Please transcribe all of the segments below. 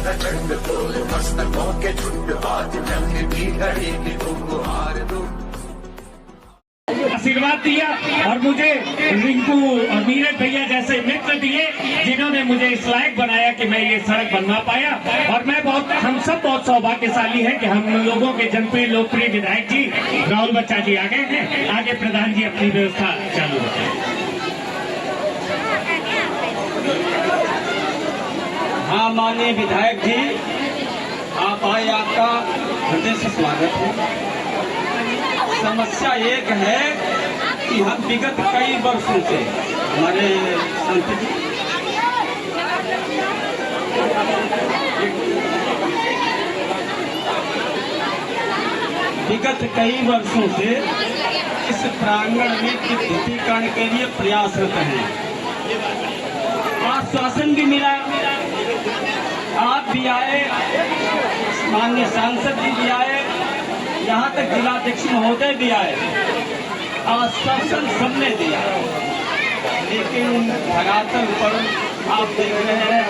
प्रचंड फूल मस्तकों के झुंड आज जंग की घड़ी की तुम हार दो। आशीर्वाद दिया और मुझे रिंकू और नीरज भैया जैसे मित्र दिए जिन्होंने मुझे इस लायक बनाया कि मैं ये सड़क बनवा पाया। और मैं हम सब बहुत सौभाग्यशाली है कि हम लोगों के जनप्रिय लोकप्रिय विधायक जी राहुल बच्चा जी आ गए हैं। आगे प्रधान जी अपनी व्यवस्था चालू रखें। हाँ माननीय विधायक जी, आप आए, आपका हृदय से स्वागत है। समस्या एक है कि हम विगत कई वर्षों से हमारे संत जी विगत कई वर्षों से इस प्रांगण में विद्युतीकरण के लिए प्रयासरत हैं। आश्वासन भी मिला, आप भी आए, माननीय सांसद जी भी आए, यहाँ तक जिलाध्यक्ष महोदय भी आए, आश्वासन सबने दिया, लेकिन धरातल पर आप देख रहे हैं।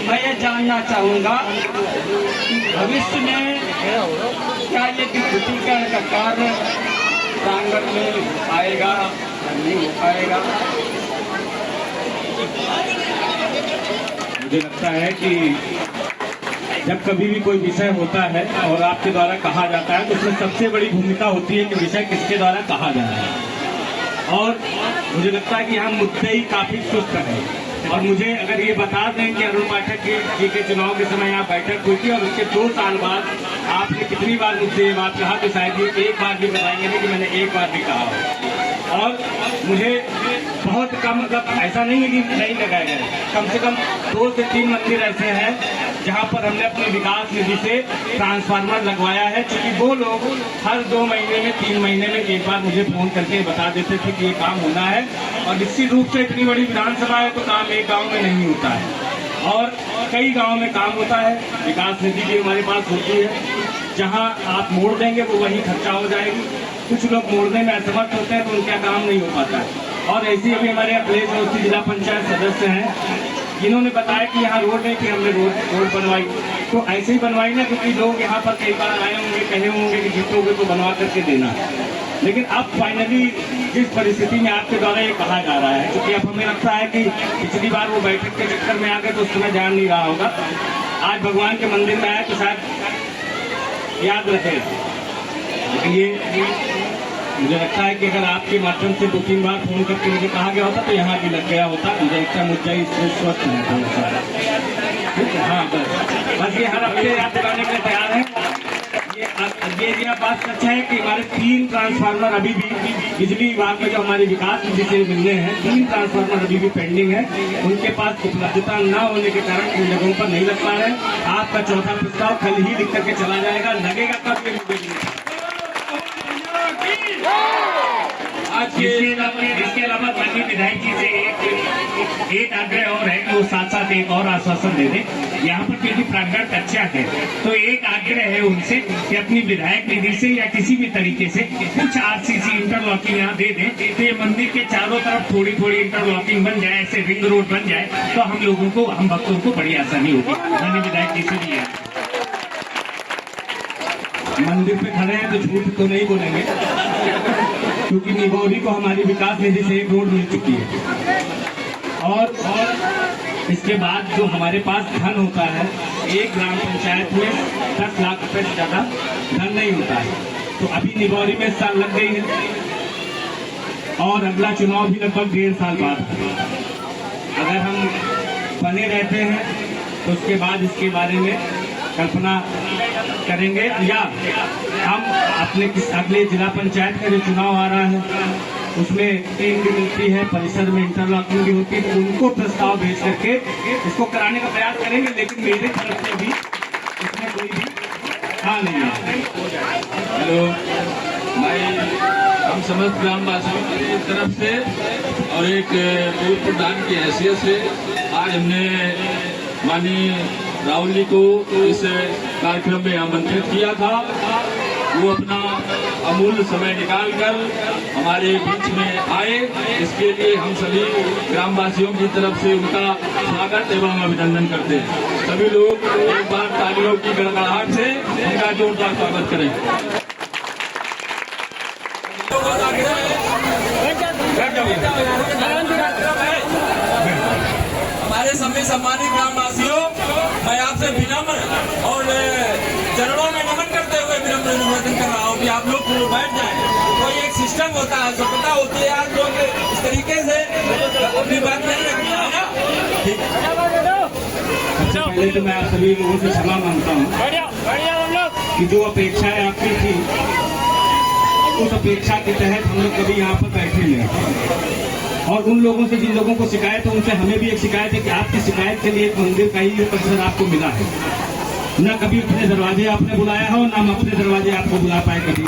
मैं ये जानना चाहूँगा कि भविष्य में क्या ये विद्युतीकरण का कार्य प्रांगण में आएगा या नहीं हो पाएगा? मुझे लगता है कि जब कभी भी कोई विषय होता है और आपके द्वारा कहा जाता है तो उसमें सबसे बड़ी भूमिका होती है कि विषय किसके द्वारा कहा जा रहा है। और मुझे लगता है कि यहाँ मुद्दे ही काफी सुस्त हैं। और मुझे अगर ये बता दें कि अरुण पाठक जी के चुनाव के समय यहाँ बैठक हुई थी और उसके 2 साल बाद आपने कितनी बार मुझसे ये बात कहा, तो शायद ये एक बार भी बताएंगे नहीं कि मैंने एक बार भी कहा हो। और मुझे बहुत कम, मतलब ऐसा नहीं है कि नहीं लगाए गए, कम से कम 2 से 3 मंदिर ऐसे हैं जहाँ पर हमने अपने विकास निधि से ट्रांसफार्मर लगवाया है। क्योंकि वो लोग हर 2 महीने में 3 महीने में एक बार मुझे फोन करके बता देते थे कि ये काम होना है। और निश्चित रूप से इतनी बड़ी विधानसभा है तो काम एक गांव में नहीं होता है और कई गांव में काम होता है। विकास निधि भी हमारे पास होती है, जहां आप मोड़ देंगे वो वहीं खर्चा हो जाएगी। कुछ लोग मोड़ने में असमर्थ होते हैं तो उनका काम नहीं हो पाता है। और ऐसे अभी हमारे अखिलेश जोशी जिला पंचायत सदस्य हैं जिन्होंने बताया कि यहाँ रोड नहीं थी, हमने रोड बनवाई। तो ऐसे ही बनवाई ना, क्योंकि लोग यहाँ पर कई बार आए होंगे, कहे होंगे कि जीतोगे तो बनवा करके देना। लेकिन अब फाइनली जिस परिस्थिति में आपके द्वारा ये कहा जा रहा है, क्योंकि अब हमें लगता है कि पिछली बार वो बैठक के चक्कर में आ गए तो उस समय ध्यान नहीं रहा होगा। आज भगवान के मंदिर में आए तो शायद याद रखे। ये मुझे लगता है कि अगर आपके माध्यम से 2-3 बार फोन करके मुझे कहा गया होता तो यहाँ भी लग गया होता। मुझे लगता है मुद्दा इससे स्वस्थ है थोड़ा सा। हाँ, बस ये हर हफ्ते याद दिलाने के लिए तैयार है। ये बात सच है कि हमारे 3 ट्रांसफार्मर अभी भी बिजली विभाग में जो हमारे विकास निधि से मिलने हैं, 3 ट्रांसफार्मर अभी भी पेंडिंग है। उनके पास उपलब्धता न होने के कारण उन जगहों पर नहीं लग पा रहे हैं। आपका चौथा प्रस्ताव कल ही लिख करके चला जाएगा, लगेगा कब ये मुझे नहीं। इसके अलावा माननीय विधायक जी से एक आग्रह और है कि वो साथ साथ एक और आश्वासन दे दें। यहाँ पर क्योंकि प्रांगण कच्चा है तो एक आग्रह है उनसे कि अपनी विधायक निधि से या किसी भी तरीके से कुछ आरसीसी इंटरलॉकिंग यहाँ दे दें तो ये मंदिर के चारों तरफ थोड़ी थोड़ी इंटरलॉकिंग बन जाए, ऐसे रिंग रोड बन जाए तो हम लोगों को, हम भक्तों को बड़ी आसानी होगी। माननीय विधायक जी से भी है, मंदिर पे खड़े हैं तो झूठ तो नहीं बोलेंगे, क्योंकि निगौरी को हमारी विकास निधि से एक रोड मिल चुकी है। और इसके बाद जो हमारे पास धन होता है, एक ग्राम पंचायत में 10 लाख रुपए से ज्यादा धन नहीं होता है। तो अभी निगौरी में इस साल लग गई है और अगला चुनाव भी लगभग 1.5 साल बाद। अगर हम बने रहते हैं तो उसके बाद इसके बारे में कल्पना करेंगे, या हम अपने अगले जिला पंचायत का जो चुनाव आ रहा है उसमें टीम भी मिलती है, परिसर में इंटरलॉकिंग भी होती है, तो उनको प्रस्ताव भेज करके इसको कराने का प्रयास करेंगे। लेकिन मेरे तरफ से भी इसमें कोई भी हाँ नहीं है। हेलो, हम समस्त ग्रामवासियों की तरफ से और एक पूर्व प्रधान की हैसियत से आज हमने माननीय राहुल जी को इस कार्यक्रम में आमंत्रित किया था वो अपना अमूल्य समय निकालकर हमारे बीच में आए। इसके लिए हम सभी ग्रामवासियों की तरफ से उनका स्वागत एवं अभिनंदन करते हैं। सभी लोग एक बार तालियों की गड़गड़ाहट से उनका जोरदार स्वागत करें। हमारे सभी सम्मानित ग्रामवासियों, मैं आपसे विनम्र और चरणों में नमन करते हुए विनम्र निवेदन कर रहा हूँ कि आप लोग बैठ जाएं। कोई एक सिस्टम होता है, सभ्यता होती है, आज लोग इस तरीके से अपनी बात नहीं रखनी है ना। सबसे पहले तो मैं आप सभी लोगों से क्षमा मांगता हूँ कि जो अपेक्षाएं आपकी थी उस अपेक्षा के तहत हम लोग कभी यहाँ पर बैठे नहीं। और उन लोगों से जिन लोगों को शिकायत है उनसे हमें भी एक शिकायत है कि आपकी शिकायत के लिए एक मंदिर का ही परिसर आपको मिला है। न कभी अपने दरवाजे आपने बुलाया हो, न हम अपने दरवाजे आपको बुला पाए कभी।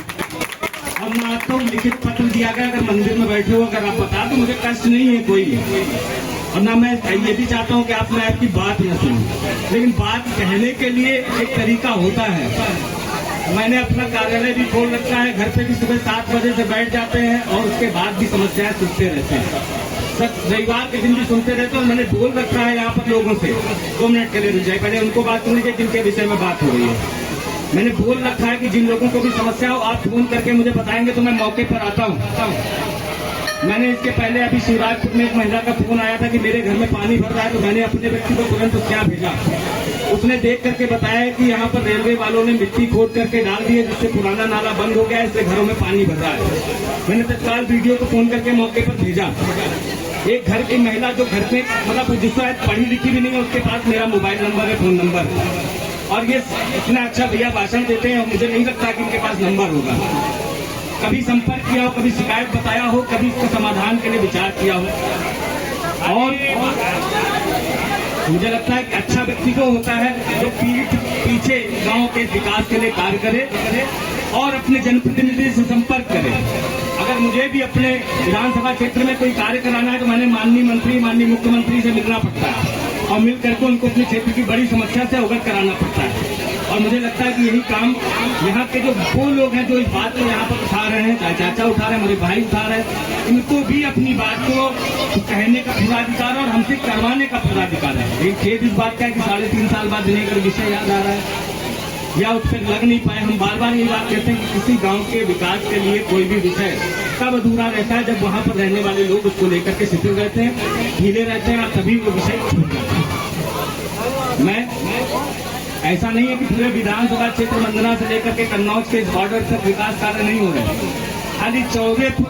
और न आपको लिखित पत्र दिया गया अगर मंदिर में बैठे हो, अगर आप बता दो मुझे कष्ट नहीं है कोई। और ना मैं ये भी चाहता हूँ कि आपने आपकी बात न सुनी, लेकिन बात कहने के लिए एक तरीका होता है। मैंने अपना कार्यालय भी खोल रखा है, घर पे भी सुबह 7 बजे से बैठ जाते हैं और उसके बाद भी समस्याएं सुनते रहते हैं। रविवार के दिन भी सुनते रहते हैं। और मैंने बोल रखा है यहाँ पर लोगों से 2 मिनट के लिए रुक जाए, पहले उनको बात सुन लीजिए जिनके विषय में बात हो रही है। मैंने बोल रखा है कि जिन लोगों को भी समस्या हो आप फोन करके मुझे बताएंगे तो मैं मौके पर आता हूँ। मैंने इसके पहले अभी शिवराजपुर में एक महिला का फोन आया था कि मेरे घर में पानी भर रहा है, तो मैंने अपने व्यक्ति को तुरंत क्या भेजा। उसने देख करके बताया कि यहाँ पर रेलवे वालों ने मिट्टी खोद करके डाल दी है, जिससे पुराना नाला बंद हो गया है, इससे घरों में पानी भर रहा है। मैंने तत्काल वीडियो को फोन करके मौके पर भेजा। एक घर की महिला जो घर में मतलब जिसको पढ़ी लिखी भी नहीं है, उसके पास मेरा मोबाइल नंबर है, फोन नंबर। और ये इतना अच्छा भैया भाषण देते हैं और मुझे नहीं लगता कि इनके पास नंबर होगा। कभी संपर्क किया हो, कभी शिकायत बताया हो, कभी इसके समाधान के लिए विचार किया हो। और मुझे लगता है कि अच्छा व्यक्ति को होता है जो पीठ पीछे गांव के विकास के लिए कार्य करे और अपने जनप्रतिनिधि से संपर्क करे। अगर मुझे भी अपने विधानसभा क्षेत्र में कोई कार्य कराना है तो मैंने माननीय मंत्री, माननीय मुख्यमंत्री से मिलना पड़ता है और मिल करके उनको अपने क्षेत्र की बड़ी समस्या से अवगत कराना पड़ता है। और मुझे लगता है कि यही काम यहाँ के जो वो लोग हैं जो इस बात को यहाँ पर उठा रहे हैं, चाहे चाचा उठा रहे हैं, हमारे भाई उठा रहे हैं, इनको भी अपनी बात को कहने का पूरा अधिकार और हमसे करवाने का पूरा अधिकार है। एक खेद इस बात का है कि 3.5 साल बाद जिन्हें अगर विषय याद आ रहा है या उस पर लग नहीं पाए। हम बार बार ये बात कहते हैं कि किसी गांव के विकास के लिए कोई भी विषय तब अधूरा रहता है जब वहाँ पर रहने वाले लोग उसको लेकर के शिथिल रहते हैं, ढीले रहते हैं और तभी वो विषय छूट जाता है। मैं ऐसा नहीं है कि पूरे विधानसभा क्षेत्र मंदना से लेकर के कन्नौज के इस बॉर्डर तक विकास कार्य नहीं हो रहे। खाली चौबेपुर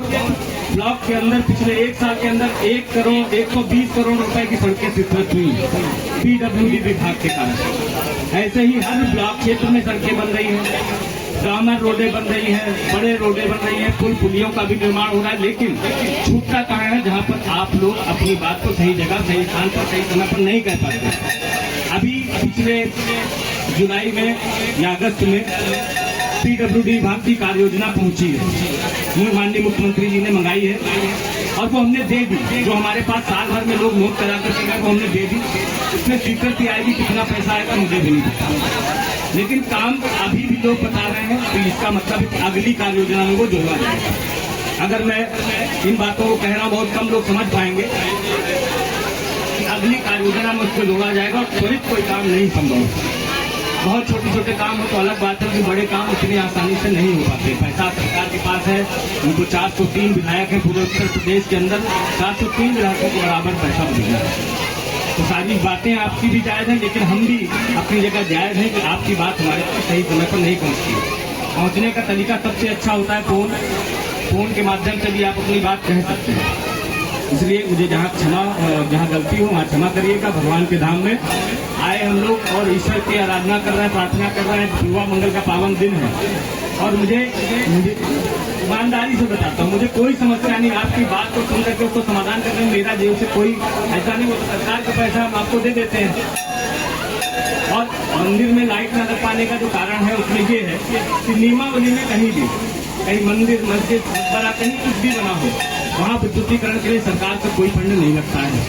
ब्लॉक के अंदर पिछले 1 साल के अंदर 1,120 करोड़ रुपए की सड़कें स्वीकृत हुई PWD विभाग के कारण। ऐसे ही हर ब्लॉक क्षेत्र में सड़कें बन रही हैं, ग्रामीण रोडें बन रही हैं, बड़े रोडें बन रही हैं, पुल पुलियों का भी निर्माण हो रहा है। लेकिन छूटता कहाँ है जहाँ पर आप लोग अपनी बात को सही जगह, सही स्थान पर, सही समय पर नहीं कह पाते। अभी पिछले जुलाई में या अगस्त में PWD विभाग की कार्य योजना पहुंची है, माननीय मुख्यमंत्री जी ने मंगाई है और वो हमने दे दी। जो हमारे पास साल भर में लोग नोट करा करके गए वो हमने दे दी। इसमें स्वीकृति आएगी, कितना पैसा आएगा मुझे भी नहीं पता, लेकिन काम अभी भी लोग बता रहे हैं तो इसका मतलब अगली कार्य योजना में वो जोड़ा जाएगा। अगर मैं इन बातों को कह रहा हूँ बहुत कम लोग समझ पाएंगे। अगली कार्य योजना में उसको जोड़ा जाएगा और त्वरित कोई काम नहीं संभव। बहुत छोटे छोटे काम हो तो अलग बात है कि बड़े काम इतनी आसानी से नहीं हो पाते। पैसा सरकार के पास है, उनको 403 विधायक हैं पूरे उत्तर प्रदेश के अंदर, 403 विधायकों के बराबर पैसा मिलेगा। तो सारी बातें आपकी भी जायज हैं, लेकिन हम भी अपनी जगह जायज हैं कि आपकी बात हमारे पास सही समय पर नहीं पहुँचती। पहुँचने का तरीका सबसे अच्छा होता है फोन के माध्यम से भी आप अपनी बात कह सकते हैं। इसलिए मुझे जहाँ गलती हो वहाँ क्षमा करिएगा। भगवान के धाम में आए हम लोग और ईश्वर की आराधना कर रहे हैं, प्रार्थना कर रहे हैं। युवा मंगल का पावन दिन है और मुझे ईमानदारी से बताता हूँ, मुझे कोई समस्या नहीं। आपकी बात को सुन करके उसको समाधान करने में मेरा जेब से कोई ऐसा नहीं होता। सरकार का पैसा हम आपको दे देते हैं। और मंदिर में लाइट न लग पाने का जो कारण है उसमें ये है कि नियमावली में कहीं मंदिर, मस्जिद, मकबरा कहीं कुछ भी बना हो वहाँ विद्युतीकरण के लिए सरकार से कोई फंड नहीं लगता है।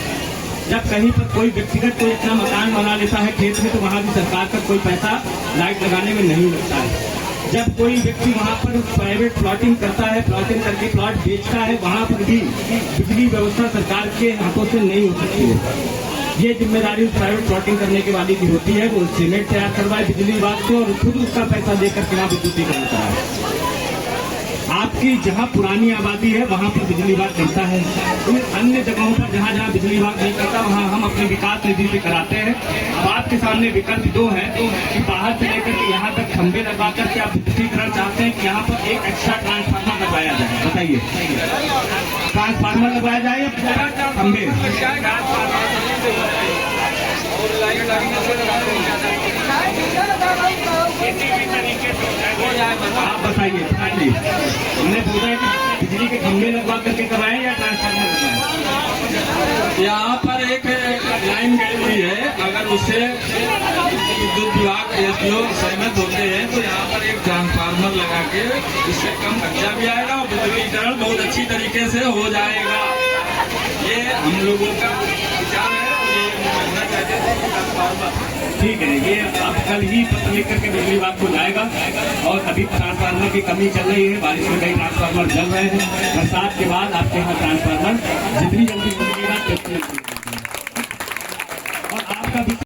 जब कहीं पर कोई व्यक्तिगत कोई अपना मकान बना लेता है खेत में तो वहाँ भी सरकार का कोई पैसा लाइट लगाने में नहीं लगता है। जब कोई व्यक्ति वहाँ पर प्राइवेट प्लॉटिंग करता है, प्लॉटिंग करके प्लॉट बेचता है, वहाँ पर भी बिजली व्यवस्था सरकार के हाथों से नहीं हो सकती है। ये जिम्मेदारी प्राइवेट प्लॉटिंग करने के वाली की होती है, वो एस्टीमेट तैयार करवाए बिजली विभाग से और खुद उसका पैसा देकर के वहाँ विद्युतीकरण कराए। आपकी जहाँ पुरानी आबादी है वहाँ पर बिजली विभाग करता है, अन्य जगहों पर जहाँ जहाँ बिजली विभाग नहीं करता वहाँ हम अपने विकास निधि से कराते हैं। अब आपके सामने विकल्प दो है कि बाहर से लेकर के यहाँ तक खंभे लगा करके आप विद्युतीकरण चाहते हैं कि यहाँ पर एक एक्स्ट्रा ट्रांसफार्मर लगवाया जाए। बताइए, ट्रांसफार्मर लगवाया जाए या खंभे? आप बताइए, हमने पूछा है कि बिजली के खंभे लगवा करके करवाएं या ट्रांसफार्मर लगवाएं? यहाँ पर एक लाइन गई हुई है, अगर उससे विद्युत विभाग एसडीओ सहमत होते हैं तो यहाँ पर एक ट्रांसफार्मर लगा के इससे कम खर्चा भी आएगा और विद्युतीकरण बहुत अच्छी तरीके से हो जाएगा। ये हम लोगों का विचार है। ठीक है, ये अब कल ही पत्र लिख करके बिजली विभाग को जाएगा। और अभी ट्रांसफार्मर की कमी चल रही है, बारिश में कई ट्रांसफार्मर जल रहे हैं। बरसात के बाद आपके यहाँ ट्रांसफार्मर जितनी जल्दी मिलेगा